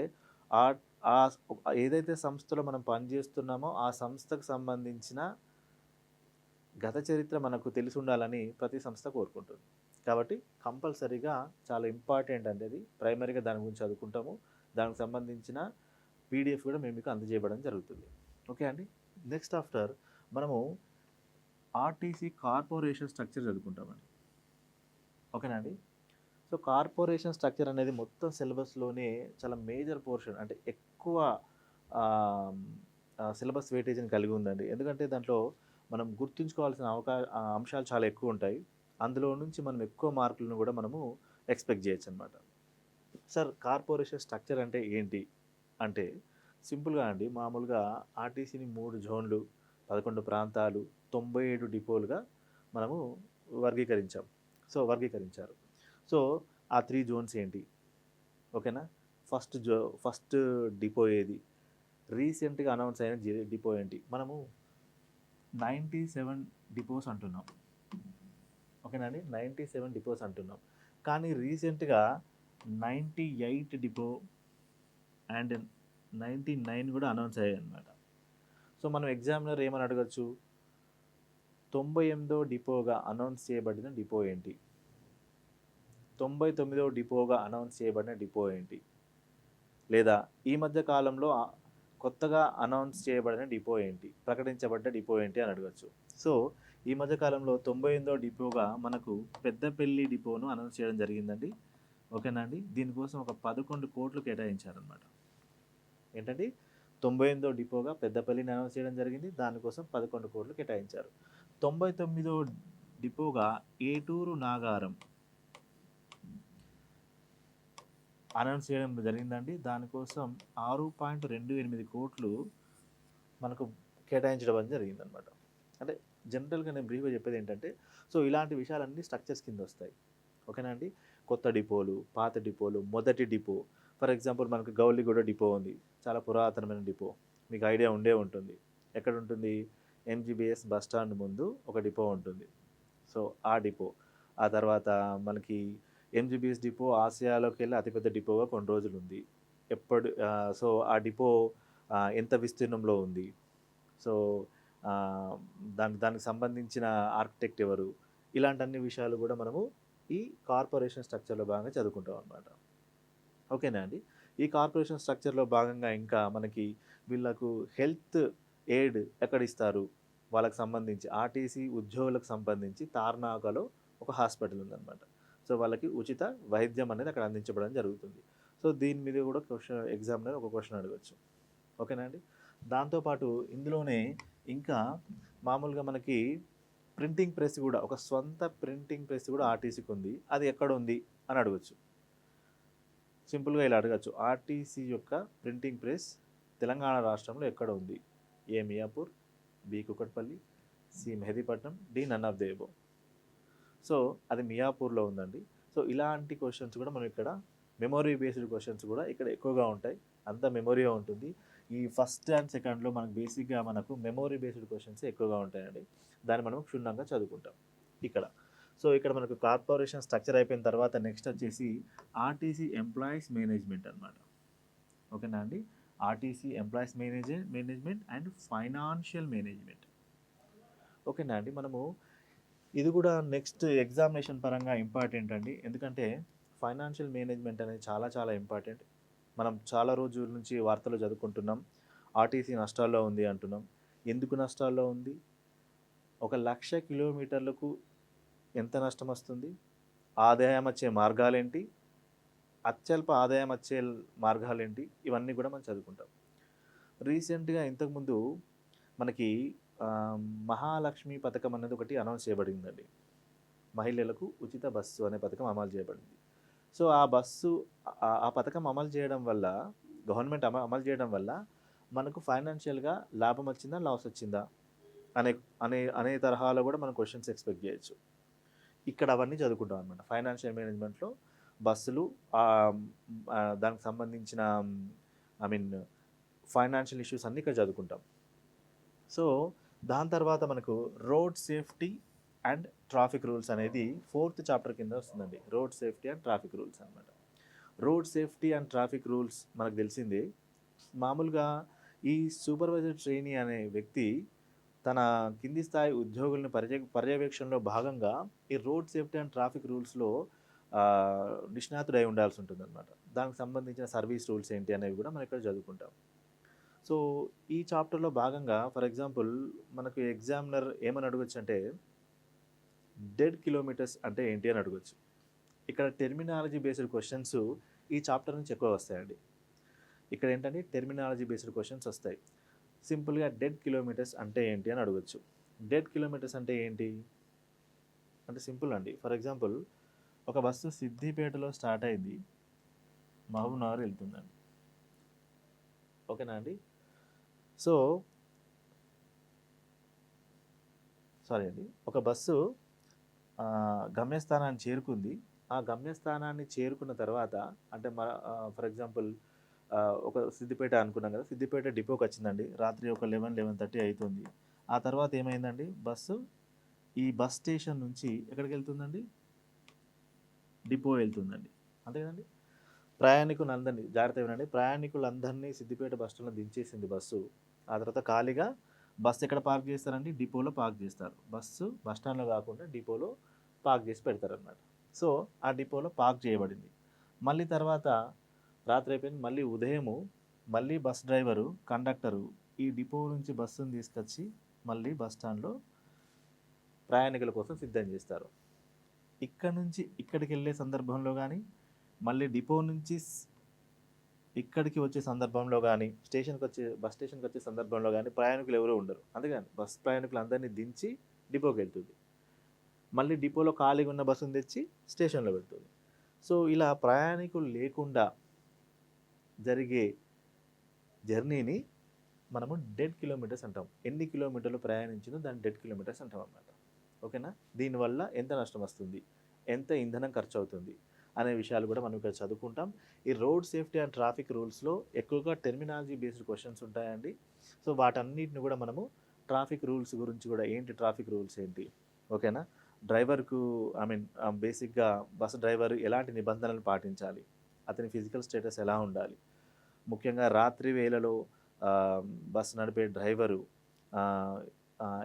Speaker 1: ఏదైతే సంస్థలో మనం పనిచేస్తున్నామో ఆ సంస్థకు సంబంధించిన గత చరిత్ర మనకు తెలిసి ఉండాలని ప్రతి సంస్థ కోరుకుంటుంది. కాబట్టి కంపల్సరీగా చాలా ఇంపార్టెంట్ అనేది ప్రైమరీగా దాని గురించి చదువుకుంటాము. దానికి సంబంధించిన పీడిఎఫ్ కూడా మేము మీకు అందజేయడం జరుగుతుంది. ఓకే అండి. నెక్స్ట్ ఆఫ్టర్ మనము ఆర్టీసీ కార్పొరేషన్ స్ట్రక్చర్ చదువుకుంటామండి. ఓకేనా అండి. సో కార్పొరేషన్ స్ట్రక్చర్ అనేది మొత్తం సిలబస్లోనే చాలా మేజర్ పోర్షన్, అంటే ఎక్కువ సిలబస్ వెయిటేజ్ని కలిగి ఉందండి. ఎందుకంటే దాంట్లో మనం గుర్తుంచుకోవాల్సిన అంశాలు చాలా ఎక్కువ ఉంటాయి. అందులో నుంచి మనం ఎక్కువ మార్కులను కూడా మనము ఎక్స్పెక్ట్ చేయొచ్చు అనమాట. సార్ కార్పొరేషన్ స్ట్రక్చర్ అంటే ఏంటి అంటే సింపుల్గా అండి, మామూలుగా ఆర్టీసీని 3 జోన్లు, 11 ప్రాంతాలు, 97 డిపోలుగా మనము వర్గీకరించారు. సో ఆ 3 జోన్స్ ఏంటి? ఓకేనా. ఫస్ట్ డిపో ఏది? రీసెంట్గా అనౌన్స్ అయిన డిపో ఏంటి? మనము 97 డిపోస్ అంటున్నాం. ఓకేనా అండి. 97 డిపోస్ అంటున్నాం. కానీ రీసెంట్గా 98 డిపో అండ్ 99 కూడా అనౌన్స్ అయ్యాయి అన్నమాట. సో మనం ఎగ్జామినర్ ఏమని అడగచ్చు, 98వ డిపోగా అనౌన్స్ చేయబడిన డిపో ఏంటి? 99వ డిపోగా అనౌన్స్ చేయబడిన డిపో ఏంటి? లేదా ఈ మధ్య కాలంలో కొత్తగా అనౌన్స్ చేయబడిన డిపో ఏంటి, ప్రకటించబడ్డ డిపో ఏంటి అని అడగచ్చు. సో ఈ మధ్య కాలంలో 98వ డిపోగా మనకు పెద్దపల్లి డిపోను అనౌన్స్ చేయడం జరిగిందండి. ఓకేనా అండి. దీనికోసం ఒక 11 కోట్లు కేటాయించారనమాట. ఏంటండి, 98వ డిపోగా పెద్దపల్లిని అనౌన్స్ చేయడం జరిగింది. దానికోసం 11 కోట్లు కేటాయించారు. 99వ డిపోగా ఏటూరు నాగారం అనౌన్స్ చేయడం జరిగిందండి. దానికోసం 6.28 కోట్లు మనకు కేటాయించడం జరిగిందనమాట. అంటే జనరల్గా నేను బ్రీఫ్గా చెప్పేది ఏంటంటే, సో ఇలాంటి విషయాలన్నీ స్ట్రక్చర్స్ కింద వస్తాయి. ఓకేనా అండి. కొత్త డిపోలు, పాత డిపోలు, మొదటి డిపో. ఫర్ ఎగ్జాంపుల్ మనకు గౌలిగూడ డిపో ఉంది, చాలా పురాతనమైన డిపో, మీకు ఐడియా ఉండే ఉంటుంది. ఎక్కడ ఉంటుంది? ఎంజీబీఎస్ బస్ స్టాండ్ ముందు ఒక డిపో ఉంటుంది. సో ఆ డిపో. ఆ తర్వాత మనకి ఎంజీబీఎస్ డిపో ఆసియాలోకి వెళ్ళి అతిపెద్ద డిపోగా కొన్ని రోజులు ఉంది. సో ఆ డిపో ఎంత విస్తీర్ణంలో ఉంది, సో దానికి సంబంధించిన ఆర్కిటెక్ట్ ఎవరు, ఇలాంటి అన్ని విషయాలు కూడా మనము ఈ కార్పొరేషన్ స్ట్రక్చర్లో భాగంగా చదువుకుంటాం అన్నమాట. ఓకేనా అండి. ఈ కార్పొరేషన్ స్ట్రక్చర్లో భాగంగా ఇంకా మనకి వీళ్ళకు హెల్త్ ఎయిడ్ ఎక్కడ ఇస్తారు, వాళ్ళకి సంబంధించి ఆర్టీసీ ఉద్యోగులకు సంబంధించి తార్నాకలో ఒక హాస్పిటల్ ఉందన్నమాట. సో వాళ్ళకి ఉచిత వైద్యం అనేది అక్కడ అందించబడడం జరుగుతుంది. సో దీని మీద కూడా ఎగ్జామినర్ ఒక క్వశ్చన్ అడగచ్చు. ఓకేనా అండి. దాంతోపాటు ఇందులోనే ఇంకా మామూలుగా మనకి ప్రింటింగ్ ప్రెస్ కూడా, ఒక స్వంత ప్రింటింగ్ ప్రెస్ కూడా ఆర్టీసీకి ఉంది, అది ఎక్కడ ఉంది అని అడగచ్చు. సింపుల్గా ఇలా అడగచ్చు, ఆర్టీసీ యొక్క ప్రింటింగ్ ప్రెస్ తెలంగాణ రాష్ట్రంలో ఎక్కడ ఉంది? A Miyapur, B Kukatpally, C Mehdipatnam, D none of the above. So అది మియాపూర్లో ఉందండి. సో ఇలాంటి క్వశ్చన్స్ కూడా మనం ఇక్కడ మెమొరీ బేస్డ్ క్వశ్చన్స్ కూడా ఇక్కడ ఎక్కువగా ఉంటాయి. అంత మెమొరీగా ఉంటుంది. ఈ ఫస్ట్ అండ్ సెకండ్లో మనకు బేసిక్గా మనకు మెమొరీ బేస్డ్ క్వశ్చన్స్ ఎక్కువగా ఉంటాయండి. దాన్ని మనం క్షుణ్ణంగా చదువుకుంటాం ఇక్కడ. సో ఇక్కడ మనకు కార్పొరేషన్ స్ట్రక్చర్ అయిపోయిన తర్వాత నెక్స్ట్ వచ్చేసి ఆర్టీసీ ఎంప్లాయీస్ మేనేజ్మెంట్ అనమాట. ఓకేనా అండి. RTC employees management and financial management. ఓకేనా అండి. మనము ఇది కూడా నెక్స్ట్ ఎగ్జామినేషన్ పరంగా ఇంపార్టెంట్ అండి. ఎందుకంటే ఫైనాన్షియల్ మేనేజ్మెంట్ అనేది చాలా చాలా ఇంపార్టెంట్. మనం చాలా రోజుల నుంచి వార్తలు చదువుకుంటున్నాం. ఆర్టీసీ నష్టాల్లో ఉంది అంటున్నాం. ఎందుకు నష్టాల్లో ఉంది? 1,00,000 కిలోమీటర్లకు ఎంత నష్టం వస్తుంది? ఆదాయం వచ్చే మార్గాలేంటి? అత్యల్ప ఆదాయం వచ్చే మార్గాలేంటి? ఇవన్నీ కూడా మనం చదువుకుంటాం. రీసెంట్‌గా ఇంతకుముందు మనకి మహాలక్ష్మి పథకం అనేది ఒకటి అనౌన్స్ చేయబడిందండి. మహిళలకు ఉచిత బస్సు అనే పథకం అమలు చేయబడింది. సో ఆ బస్సు ఆ పథకం అమలు చేయడం వల్ల గవర్నమెంట్ అమలు చేయడం వల్ల మనకు ఫైనాన్షియల్గా లాభం వచ్చిందా, లాస్ వచ్చిందా అనే అనే అనే తరహాలో కూడా మనం క్వశ్చన్స్ ఎక్స్పెక్ట్ చేయొచ్చు. ఇక్కడ అవన్నీ చదువుకుంటాం అనమాట. ఫైనాన్షియల్ మేనేజ్మెంట్లో బస్సులు దానికి సంబంధించిన ఐ మీన్ ఫైనాన్షియల్ ఇష్యూస్ అన్నీ ఇక్కడ చదువుకుంటాం. సో దాని తర్వాత మనకు road safety and traffic rules అనేది 4th చాప్టర్ కింద వస్తుందండి. Road safety and traffic rules అనమాట. Road safety and traffic rules మనకు తెలిసిందే. మామూలుగా ఈ సూపర్వైజర్ ట్రైనీ అనే వ్యక్తి తన కింది స్థాయి ఉద్యోగులను పర్యవేక్షణలో భాగంగా ఈ రోడ్ సేఫ్టీ అండ్ ట్రాఫిక్ రూల్స్లో నిష్ణాతుడై ఉండాల్సి ఉంటుంది అనమాట. దానికి సంబంధించిన సర్వీస్ రూల్స్ ఏంటి అనేవి కూడా మనం ఇక్కడ చదువుకుంటాం. సో ఈ చాప్టర్లో భాగంగా ఫర్ ఎగ్జాంపుల్ మనకు ఎగ్జామినర్ ఏమని అడగచ్చు అంటే డెడ్ కిలోమీటర్స్ అంటే ఏంటి అని అడగచ్చు. ఇక్కడ టెర్మినాలజీ బేస్డ్ క్వశ్చన్స్ ఈ చాప్టర్ నుంచి ఎక్కువ వస్తాయండి. ఇక్కడ ఏంటంటే టెర్మినాలజీ బేస్డ్ క్వశ్చన్స్ వస్తాయి. సింపుల్గా డెడ్ కిలోమీటర్స్ అంటే ఏంటి అని అడగచ్చు. డెడ్ కిలోమీటర్స్ అంటే ఏంటి అంటే సింపుల్ అండి. ఫర్ ఎగ్జాంపుల్ ఒక బస్సు సిద్దిపేటలో స్టార్ట్ అయింది, మహబూబ్నగర్ వెళ్తుందండి. ఓకేనా అండి? సో సారీ అండి, ఒక బస్సు గమ్యస్థానాన్ని చేరుకుంది. ఆ గమ్యస్థానాన్ని చేరుకున్న తర్వాత అంటే ఫర్ ఎగ్జాంపుల్ ఒక సిద్దిపేట అనుకున్నాం కదా, సిద్దిపేట డిపోకి వచ్చిందండి. రాత్రి ఒక 11:30 అవుతుంది. ఆ తర్వాత ఏమైందండి, బస్సు ఈ బస్ స్టేషన్ నుంచి ఎక్కడికి వెళ్తుందండి, డిపో వెళ్తుందండి. అంతే కదండి. ప్రయాణికులందరినీ జాగ్రత్త వినండి, ప్రయాణికులందరినీ సిద్దిపేట బస్ స్టాండ్లో దించేసింది బస్సు. ఆ తర్వాత ఖాళీగా బస్సు ఎక్కడ పార్క్ చేస్తారండి, డిపోలో పార్క్ చేస్తారు. బస్సు బస్ స్టాండ్లో కాకుండా డిపోలో పార్క్ చేసి పెడతారనమాట. సో ఆ డిపోలో పార్క్ చేయబడింది. మళ్ళీ తర్వాత రాత్రి అయిపోయింది, మళ్ళీ ఉదయము మళ్ళీ బస్ డ్రైవరు కండక్టరు ఈ డిపో నుంచి బస్సును తీసుకొచ్చి మళ్ళీ బస్ స్టాండ్లో ప్రయాణికుల కోసం సిద్ధం చేస్తారు. ఇక్కడ నుంచి ఇక్కడికి వెళ్ళే సందర్భంలో కానీ, మళ్ళీ డిపో నుంచి ఇక్కడికి వచ్చే సందర్భంలో కానీ, బస్ స్టేషన్కి వచ్చే సందర్భంలో కానీ ప్రయాణికులు ఎవరూ ఉండరు. అందుకని బస్ ప్రయాణికులు అందరినీ దించి డిపోకి వెళ్తుంది. మళ్ళీ డిపోలో ఖాళీగా ఉన్న బస్సును తెచ్చి స్టేషన్లో పెడుతుంది. సో ఇలా ప్రయాణికులు లేకుండా జరిగే జర్నీని మనము డెడ్ కిలోమీటర్స్ అంటాం. ఎన్ని కిలోమీటర్లు ప్రయాణించిందో దాన్ని డెడ్ కిలోమీటర్స్ అంటాం అన్నమాట. ఓకేనా? దీనివల్ల ఎంత నష్టం వస్తుంది, ఎంత ఇంధనం ఖర్చు అవుతుంది అనే విషయాలు కూడా మనం ఇక్కడ చదువుకుంటాం. ఈ రోడ్ సేఫ్టీ అండ్ ట్రాఫిక్ రూల్స్లో ఎక్కువగా టెర్మినాలజీ బేస్డ్ క్వశ్చన్స్ ఉంటాయండి. సో వాటన్నిటిని కూడా మనము ట్రాఫిక్ రూల్స్ గురించి కూడా ఏంటి, ట్రాఫిక్ రూల్స్ ఏంటి, ఓకేనా, డ్రైవర్కు బేసిక్గా బస్ డ్రైవర్ ఎలాంటి నిబంధనలు పాటించాలి, అతని ఫిజికల్ స్టేటస్ ఎలా ఉండాలి, ముఖ్యంగా రాత్రి వేళలో బస్సు నడిపే డ్రైవరు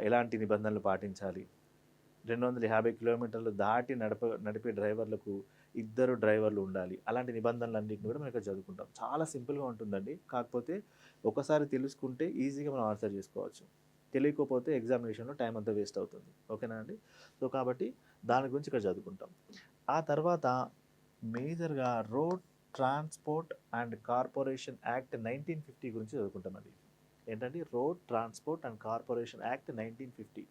Speaker 1: ఎలాంటి నిబంధనలు పాటించాలి, 250 కిలోమీటర్లు దాటి నడిపే డ్రైవర్లకు 2 డ్రైవర్లు ఉండాలి. అలాంటి నిబంధనలన్నింటినీ కూడా మనం ఇక్కడ చదువుకుంటాం. చాలా సింపుల్గా ఉంటుందండి. కాకపోతే ఒకసారి తెలుసుకుంటే ఈజీగా మనం ఆన్సర్ చేసుకోవచ్చు. తెలియకపోతే ఎగ్జామినేషన్లో టైం అంతా వేస్ట్ అవుతుంది. ఓకేనా అండి? సో కాబట్టి దాని గురించి ఇక్కడ చదువుకుంటాం. ఆ తర్వాత మేజర్గా road transport and corporation act 1950 గురించి చదువుకుంటామండి. ఏంటంటే road transport and corporation act 1950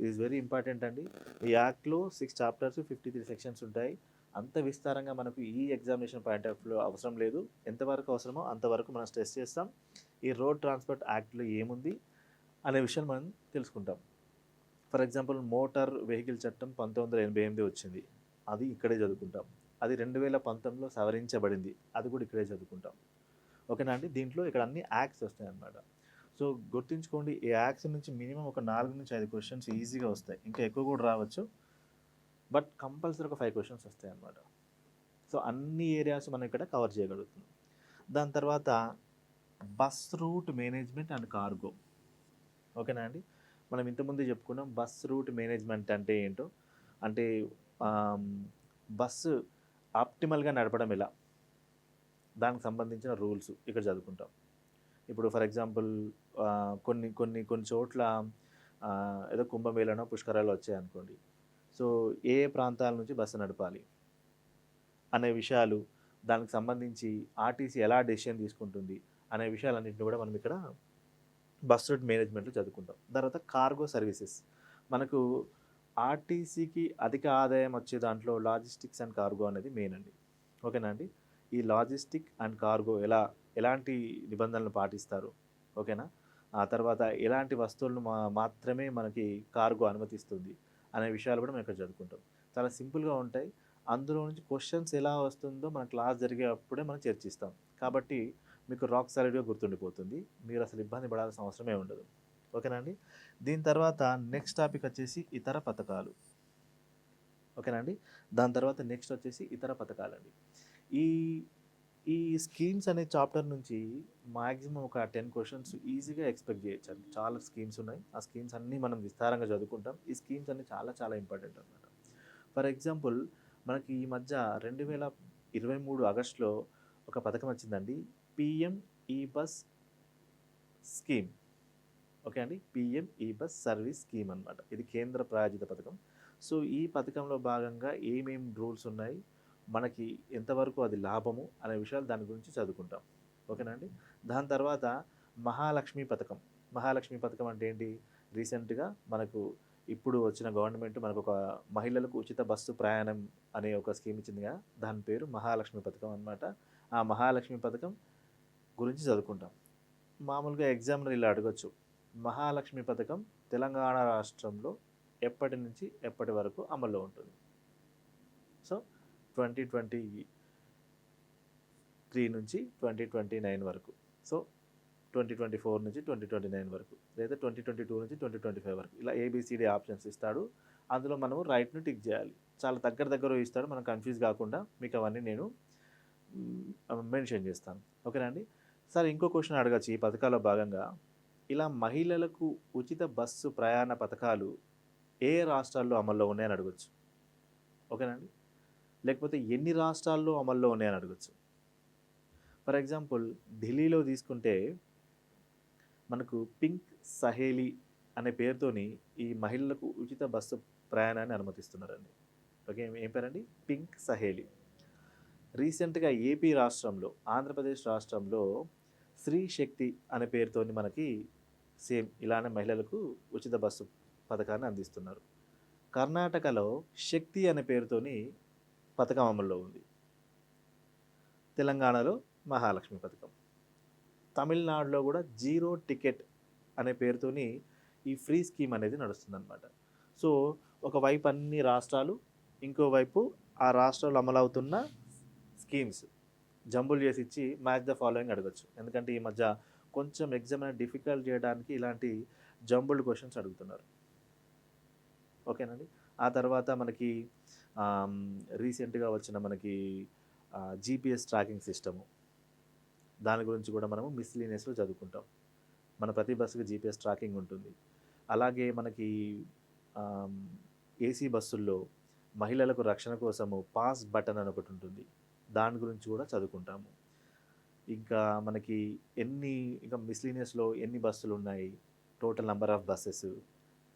Speaker 1: is very important అండి. ఈ యాక్ట్లో 6 చాప్టర్స్ 53 సెక్షన్స్ ఉంటాయి. అంత విస్తారంగా మనకు ఈ ఎగ్జామినేషన్ పాయింట్ ఆఫ్ వ్యూలో అవసరం లేదు. ఎంతవరకు అవసరమో అంతవరకు మనం స్ట్రెస్ చేస్తాం. ఈ రోడ్ ట్రాన్స్పోర్ట్ యాక్ట్లో ఏముంది అనే విషయాలు మనం తెలుసుకుంటాం. ఫర్ ఎగ్జాంపుల్ మోటార్ వెహికల్ చట్టం 1988 వచ్చింది, అది ఇక్కడే చదువుకుంటాం. అది 2019లో సవరించబడింది, అది కూడా ఇక్కడే చదువుకుంటాం. ఓకేనా అండి? దీంట్లో ఇక్కడ అన్ని యాక్ట్స్ వస్తాయి అన్నమాట. సో గుర్తుంచుకోండి, ఈ యాక్ట్స్ నుంచి మినిమం ఒక 4 నుంచి 5 క్వశ్చన్స్ ఈజీగా వస్తాయి. ఇంకా ఎక్కువ కూడా రావచ్చు, బట్ కంపల్సరీ ఒక 5 క్వశ్చన్స్ వస్తాయి అన్నమాట. సో అన్ని ఏరియాస్ మనం ఇక్కడ కవర్ చేయగలుగుతున్నాం. దాని తర్వాత bus route management and cargo. ఓకేనా అండి? మనం ఇంతకుముందే చెప్పుకున్నాం బస్ రూట్ మేనేజ్మెంట్ అంటే ఏంటో. అంటే ఆమ్, బస్సు ఆప్టిమల్గా నడపడం ఎలా, దానికి సంబంధించిన రూల్స్ ఇక్కడ చదువుకుంటాం. ఇప్పుడు ఫర్ ఎగ్జాంపుల్ కొన్ని కొన్ని కొన్ని చోట్ల ఏదో కుంభమేళనో పుష్కరాలు వచ్చాయనుకోండి. సో ఏ ప్రాంతాల నుంచి బస్సు నడపాలి అనే విషయాలు, దానికి సంబంధించి ఆర్టీసీ ఎలా డెసిషన్ తీసుకుంటుంది అనే విషయాలన్నింటినీ కూడా మనం ఇక్కడ బస్ రూట్ మేనేజ్మెంట్లో చదువుకుంటాం. తర్వాత కార్గో సర్వీసెస్, మనకు ఆర్టీసీకి అధిక ఆదాయం వచ్చే దాంట్లో లాజిస్టిక్స్ అండ్ కార్గో అనేది మెయిన్ అండి. ఓకేనా అండి. ఈ లాజిస్టిక్ అండ్ కార్గో ఎలాంటి నిబంధనలు పాటిస్తారు, ఓకేనా. ఆ తర్వాత ఎలాంటి వస్తువులను మాత్రమే మనకి కార్గో అనుమతిస్తుంది అనే విషయాలు కూడా మనం ఇక్కడ చదువుకుంటాం. చాలా సింపుల్గా ఉంటాయి. అందులో నుంచి క్వశ్చన్స్ ఎలా వస్తుందో మన క్లాస్ జరిగేటప్పుడే మనం చర్చిస్తాం. కాబట్టి మీకు రాక్ సాలిడ్గా గుర్తుండిపోతుంది. మీరు అసలు ఇబ్బంది పడాల్సిన అవసరమే ఉండదు. ఓకేనా అండి. దీని తర్వాత నెక్స్ట్ టాపిక్ వచ్చేసి ఇతర పథకాలు. ఓకేనా అండి. దాని తర్వాత నెక్స్ట్ వచ్చేసి ఇతర పథకాలండి. ఈ ఈ స్కీమ్స్ అనే చాప్టర్ నుంచి మ్యాక్సిమం ఒక 10 క్వశ్చన్స్ ఈజీగా ఎక్స్పెక్ట్ చేయొచ్చు అండి. చాలా స్కీమ్స్ ఉన్నాయి. ఆ స్కీమ్స్ అన్నీ మనం విస్తారంగా చదువుకుంటాం. ఈ స్కీమ్స్ అన్నీ చాలా చాలా ఇంపార్టెంట్ అనమాట. ఫర్ ఎగ్జాంపుల్ మనకి ఈ మధ్య 2023 ఆగస్టులో ఒక పథకం వచ్చిందండి, పిఎం ఈ బస్ స్కీమ్. ఓకే అండి. పిఎం ఈ బస్ సర్వీస్ స్కీమ్ అనమాట. ఇది కేంద్ర ప్రాయోజిత పథకం. సో ఈ పథకంలో భాగంగా ఏమేమి రూల్స్ ఉన్నాయి, మనకి ఎంతవరకు అది లాభము అనే విషయాలు దాని గురించి చదువుకుంటాం. ఓకేనా అండి. దాని తర్వాత మహాలక్ష్మి పథకం. మహాలక్ష్మి పథకం అంటే ఏంటి, రీసెంట్గా మనకు ఇప్పుడు వచ్చిన గవర్నమెంట్ మనకు ఒక మహిళలకు ఉచిత బస్సు ప్రయాణం అనే ఒక స్కీమ్ ఇచ్చిందిగా, దాని పేరు మహాలక్ష్మి పథకం అనమాట. ఆ మహాలక్ష్మి పథకం గురించి చదువుకుంటాం. మామూలుగా ఎగ్జామ్లో ఇలా అడగచ్చు, మహాలక్ష్మి పథకం తెలంగాణ రాష్ట్రంలో ఎప్పటి నుంచి ఎప్పటి వరకు అమల్లో ఉంటుంది. సో 2023 నుంచి 2029 వరకు, సో 2024 నుంచి 2029 వరకు, లేదా 2022 నుంచి 2025 వరకు, ఇలా ఏబిసిడి ఆప్షన్స్ ఇస్తాడు. అందులో మనము రైట్ను టిక్ చేయాలి. చాలా దగ్గర ఇస్తాడు, మనం కన్ఫ్యూజ్ కాకుండా మీకు అవన్నీ నేను మెన్షన్ చేస్తాను. ఓకేనా అండి. సరే, ఇంకో క్వశ్చన్ అడగచ్చు ఈ పథకాల్లో భాగంగా. ఇలా మహిళలకు ఉచిత బస్సు ప్రయాణ పథకాలు ఏ రాష్ట్రాల్లో అమల్లో ఉన్నాయని అడగచ్చు. ఓకేనా అండి. లేకపోతే ఎన్ని రాష్ట్రాల్లో అమల్లో ఉన్నాయని అడగచ్చు. ఫర్ ఎగ్జాంపుల్ ఢిల్లీలో తీసుకుంటే మనకు పింక్ సహేలీ అనే పేరుతోని ఈ మహిళలకు ఉచిత బస్సు ప్రయాణాన్ని అనుమతిస్తున్నారండి. ఓకే, ఏం పేరండి, పింక్ సహేలీ. రీసెంట్గా ఏపీ రాష్ట్రంలో, ఆంధ్రప్రదేశ్ రాష్ట్రంలో స్త్రీ శక్తి అనే పేరుతోని మనకి సేమ్ ఇలానే మహిళలకు ఉచిత బస్సు పథకాన్ని అందిస్తున్నారు. కర్ణాటకలో శక్తి అనే పేరుతోని పథకం అమల్లో ఉంది. తెలంగాణలో మహాలక్ష్మి పథకం. తమిళనాడులో కూడా జీరో టికెట్ అనే పేరుతోని ఈ ఫ్రీ స్కీమ్ అనేది నడుస్తుందన్నమాట. సో ఒకవైపు అన్ని రాష్ట్రాలు, ఇంకోవైపు ఆ రాష్ట్రాలు అమలవుతున్న స్కీమ్స్ జంబుల్ చేసి ఇచ్చి మ్యాచ్ ద ఫాలోయింగ్ అడగచ్చు. ఎందుకంటే ఈ మధ్య కొంచెం ఎగ్జామ్ అనేది డిఫికల్ట్ చేయడానికి ఇలాంటి జంబుల్డ్ క్వశ్చన్స్ అడుగుతున్నారు. ఓకేనండి. ఆ తర్వాత మనకి రీసెంట్గా వచ్చిన మనకి జీపీఎస్ ట్రాకింగ్ సిస్టము, దాని గురించి కూడా మనము మిస్లీనియస్లో చదువుకుంటాం. మన ప్రతి బస్సుకి జీపీఎస్ ట్రాకింగ్ ఉంటుంది. అలాగే మనకి ఏసీ బస్సుల్లో మహిళలకు రక్షణ కోసము పాస్ బటన్ అని ఒకటి ఉంటుంది, దాని గురించి కూడా చదువుకుంటాము. ఇంకా మనకి ఇంకా మిస్లీనియస్లో ఎన్ని బస్సులు ఉన్నాయి, total number of buses,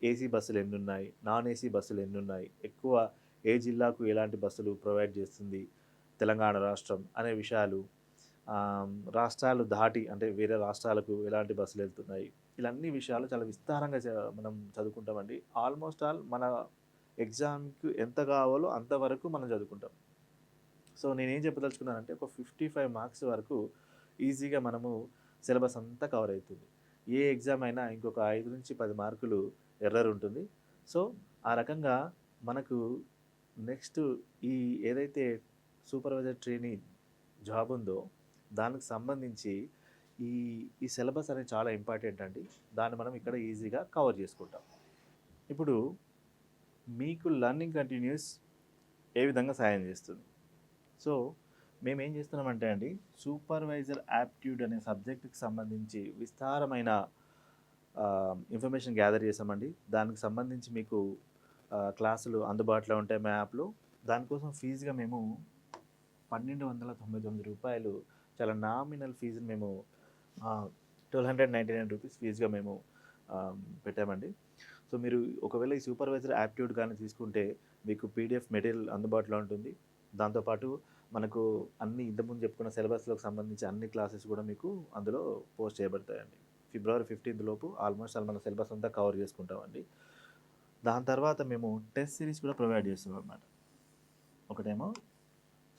Speaker 1: AC బస్సులు ఎన్ని ఉన్నాయి, నాన్ ఏసీ బస్సులు ఎన్ని ఉన్నాయి, ఎక్కువ ఏ జిల్లాకు ఎలాంటి బస్సులు ప్రొవైడ్ చేస్తుంది తెలంగాణ రాష్ట్రం అనే విషయాలు, రాష్ట్రాలు దాటి అంటే వేరే రాష్ట్రాలకు ఎలాంటి బస్సులు వెళ్తున్నాయి, ఇలా అన్ని విషయాలు చాలా విస్తారంగా మనం చదువుకుంటామండి. ఆల్మోస్ట్ ఆల్ మన ఎగ్జామ్కి ఎంత కావాలో అంతవరకు మనం చదువుకుంటాం. సో నేనేం చెప్పదలుచుకున్నానంటే ఒక 55 మార్క్స్ వరకు ఈజీగా మనము సిలబస్ అంతా కవర్ అవుతుంది. ఏ ఎగ్జామ్ అయినా ఇంకొక 5 నుంచి 10 మార్కులు ఎర్రర్ ఉంటుంది. సో ఆ రకంగా మనకు నెక్స్ట్ ఈ ఏదైతే సూపర్వైజర్ ట్రైనీ జాబ్ ఉందో దానికి సంబంధించి ఈ సిలబస్ అనేది చాలా ఇంపార్టెంట్ అండి. దాన్ని మనం ఇక్కడ ఈజీగా కవర్ చేసుకుంటాం. ఇప్పుడు మీకు లర్నింగ్ కంటిన్యూస్ ఏ విధంగా సాయం చేస్తుంది? సో మేమేం చేస్తున్నామంటే అండి, సూపర్వైజర్ యాప్ట్యూడ్ అనే సబ్జెక్టుకి సంబంధించి విస్తారమైన ఇన్ఫర్మేషన్ గ్యాదర్ చేసామండి. దానికి సంబంధించి మీకు క్లాసులు అందుబాటులో ఉంటాయి మా యాప్లో. దానికోసం ఫీజుగా మేము రూ. 1,299 చాలా నామినల్ ఫీజుని మేము 1,299 రూపీస్ ఫీజుగా మేము పెట్టామండి. సో మీరు ఒకవేళ ఈ సూపర్వైజర్ యాప్ట్యూడ్ కానీ తీసుకుంటే మీకు పీడిఎఫ్ మెటీరియల్ అందుబాటులో ఉంటుంది. దాంతోపాటు మనకు అన్ని ఇంతకుముందు చెప్పుకున్న సిలబస్లోకి సంబంధించి అన్ని క్లాసెస్ కూడా మీకు అందులో పోస్ట్ చేయబడతాయండి. February 15th లోపు ఆల్మోస్ట్ మన సిలబస్ అంతా కవర్ చేసుకుంటామండి. దాని తర్వాత మేము టెస్ట్ సిరీస్ కూడా ప్రొవైడ్ చేస్తున్నాం అన్నమాట. ఒకటేమో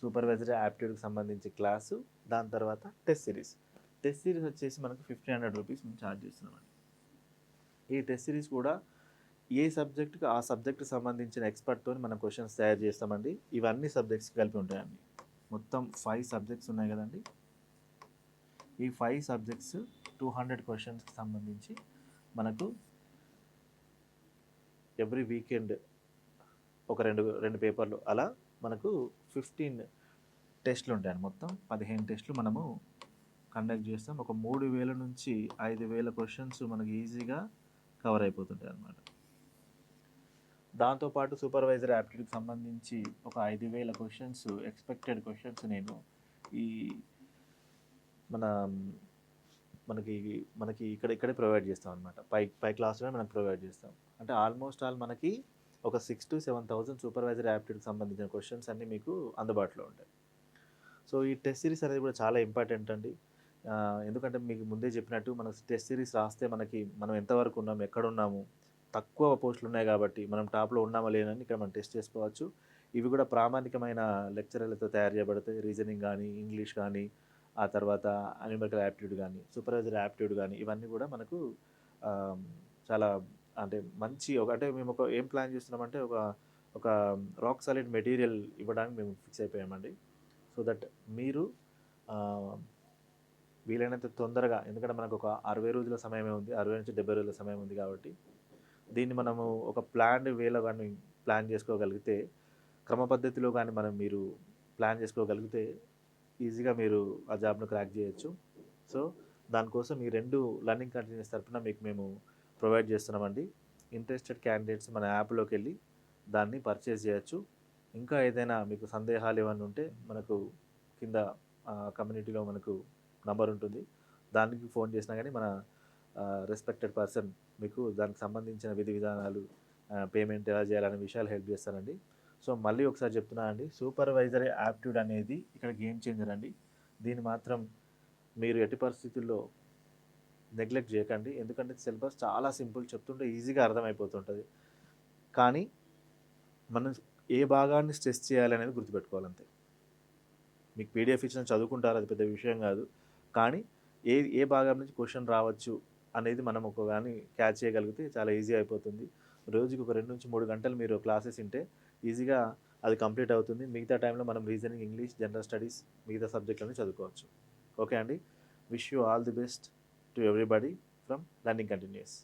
Speaker 1: సూపర్వైజరీ యాప్ట్యూడ్కి సంబంధించి క్లాసు, దాని తర్వాత టెస్ట్ సిరీస్. టెస్ట్ సిరీస్ వచ్చేసి మనకు 1,500 రూపీస్ మేము ఛార్జ్ చేస్తున్నామండి. ఈ టెస్ట్ సిరీస్ కూడా ఏ సబ్జెక్టుకి ఆ సబ్జెక్ట్కి సంబంధించిన ఎక్స్పర్ట్తో మనం క్వశ్చన్స్ తయారు చేస్తామండి. ఇవన్నీ సబ్జెక్ట్స్ కలిపి ఉంటాయండి. మొత్తం 5 సబ్జెక్ట్స్ ఉన్నాయి కదండి. ఈ 5 సబ్జెక్ట్స్ 200 క్వశ్చన్స్కి సంబంధించి మనకు ఎవ్రీ వీకెండ్ ఒక రెండు పేపర్లు అలా మనకు 15 టెస్టులు ఉంటాయండి. మొత్తం 15 టెస్టులు మనము కండక్ట్ చేస్తాం. ఒక 3,000 నుంచి 5,000 క్వశ్చన్స్ మనకి ఈజీగా కవర్ అయిపోతుంటాయి అన్నమాట. దాంతోపాటు సూపర్వైజర్ యాప్టిట్యూడ్కి సంబంధించి ఒక 5,000 క్వశ్చన్స్ ఎక్స్పెక్టెడ్ క్వశ్చన్స్ నేను ఈ మనకి ఇక్కడే ప్రొవైడ్ చేస్తాం అనమాట. పై క్లాస్లోనే మనం ప్రొవైడ్ చేస్తాం. అంటే ఆల్మోస్ట్ ఆల్ మనకి ఒక 6,000 to 7,000 సూపర్వైజర్ యాప్టిట్యూడ్కి సంబంధించిన క్వశ్చన్స్ అన్నీ మీకు అందుబాటులో ఉంటాయి. సో ఈ టెస్ట్ సిరీస్ అనేది కూడా చాలా ఇంపార్టెంట్ అండి. ఎందుకంటే మీకు ముందే చెప్పినట్టు మన టెస్ట్ సిరీస్ రాస్తే మనం ఎంతవరకు ఉన్నాము, ఎక్కడున్నాము, తక్కువ పోస్టులు ఉన్నాయి కాబట్టి మనం టాప్లో ఉన్నామా లేనని ఇక్కడ మనం టెస్ట్ చేసుకోవచ్చు. ఇవి కూడా ప్రామాణికమైన లెక్చరర్లతో తయారు చేయబడతాయి. రీజనింగ్ కానీ, ఇంగ్లీష్ కానీ, ఆ తర్వాత న్యూమరికల్ యాప్టిట్యూడ్ కానీ, సూపర్వైజర్ యాప్టిట్యూడ్ కానీ, ఇవన్నీ కూడా మనకు చాలా అంటే మంచి అంటే మేము ఏం ప్లాన్ చేస్తున్నామంటే ఒక రాక్ సాలిడ్ మెటీరియల్ ఇవ్వడానికి మేము ఫిక్స్ అయిపోయామండి. సో దట్ మీరు వీలైనంత తొందరగా, ఎందుకంటే మనకు ఒక 60 రోజుల సమయమే ఉంది, 60 నుంచి 70 రోజుల సమయం ఉంది కాబట్టి దీన్ని మనము ఒక ప్లాన్డ్ వేలో కానీ ప్లాన్ చేసుకోగలిగితే, క్రమ పద్ధతిలో కానీ మీరు ప్లాన్ చేసుకోగలిగితే ఈజీగా మీరు ఆ జాబ్ను క్రాక్ చేయొచ్చు. సో దానికోసం ఈ 2 లర్నింగ్ కంటిన్యూస్ తరఫున మేము ప్రొవైడ్ చేస్తున్నామండి. ఇంట్రెస్టెడ్ క్యాండిడేట్స్ మన యాప్లోకి వెళ్ళి దాన్ని పర్చేస్ చేయొచ్చు. ఇంకా ఏదైనా మీకు సందేహాలు ఏమైనా ఉంటే మనకు కింద కమ్యూనిటీలో మనకు నంబర్ ఉంటుంది, దానికి ఫోన్ చేసినా కానీ మన రెస్పెక్టెడ్ పర్సన్ మీకు దానికి సంబంధించిన విధి విధానాలు, పేమెంట్ ఎలా చేయాలనే విషయాలు హెల్ప్ చేస్తారండి. సో మళ్ళీ ఒకసారి చెప్తున్నా అండి, సూపర్వైజరీ యాప్ట్యూడ్ అనేది ఇక్కడ గేమ్ చేంజర్ అండి. దీన్ని మాత్రం మీరు ఎట్టి పరిస్థితుల్లో నెగ్లెక్ట్ చేయకండి. ఎందుకంటే సిలబస్ చాలా సింపుల్, చెప్తుంటే ఈజీగా అర్థమైపోతుంటుంది. కానీ మనం ఏ భాగాన్ని స్ట్రెస్ చేయాలి అనేది గుర్తుపెట్టుకోవాలంతే. మీకు పీడిఎఫ్ ఇచ్చిన చదువుకుంటారు, అది పెద్ద విషయం కాదు. కానీ ఏ భాగం నుంచి క్వశ్చన్ రావచ్చు అనేది మనం కానీ క్యాచ్ చేయగలిగితే చాలా ఈజీ అయిపోతుంది. రోజుకి ఒక 2 నుంచి 3 గంటలు మీరు క్లాసెస్ వింటే ఈజీగా అది కంప్లీట్ అవుతుంది. మిగతా టైంలో మనం రీజనింగ్, ఇంగ్లీష్, జనరల్ స్టడీస్, మిగతా సబ్జెక్టులను చదువుకోవచ్చు. ఓకే అండి. Wish you all the best to everybody from learning continuous.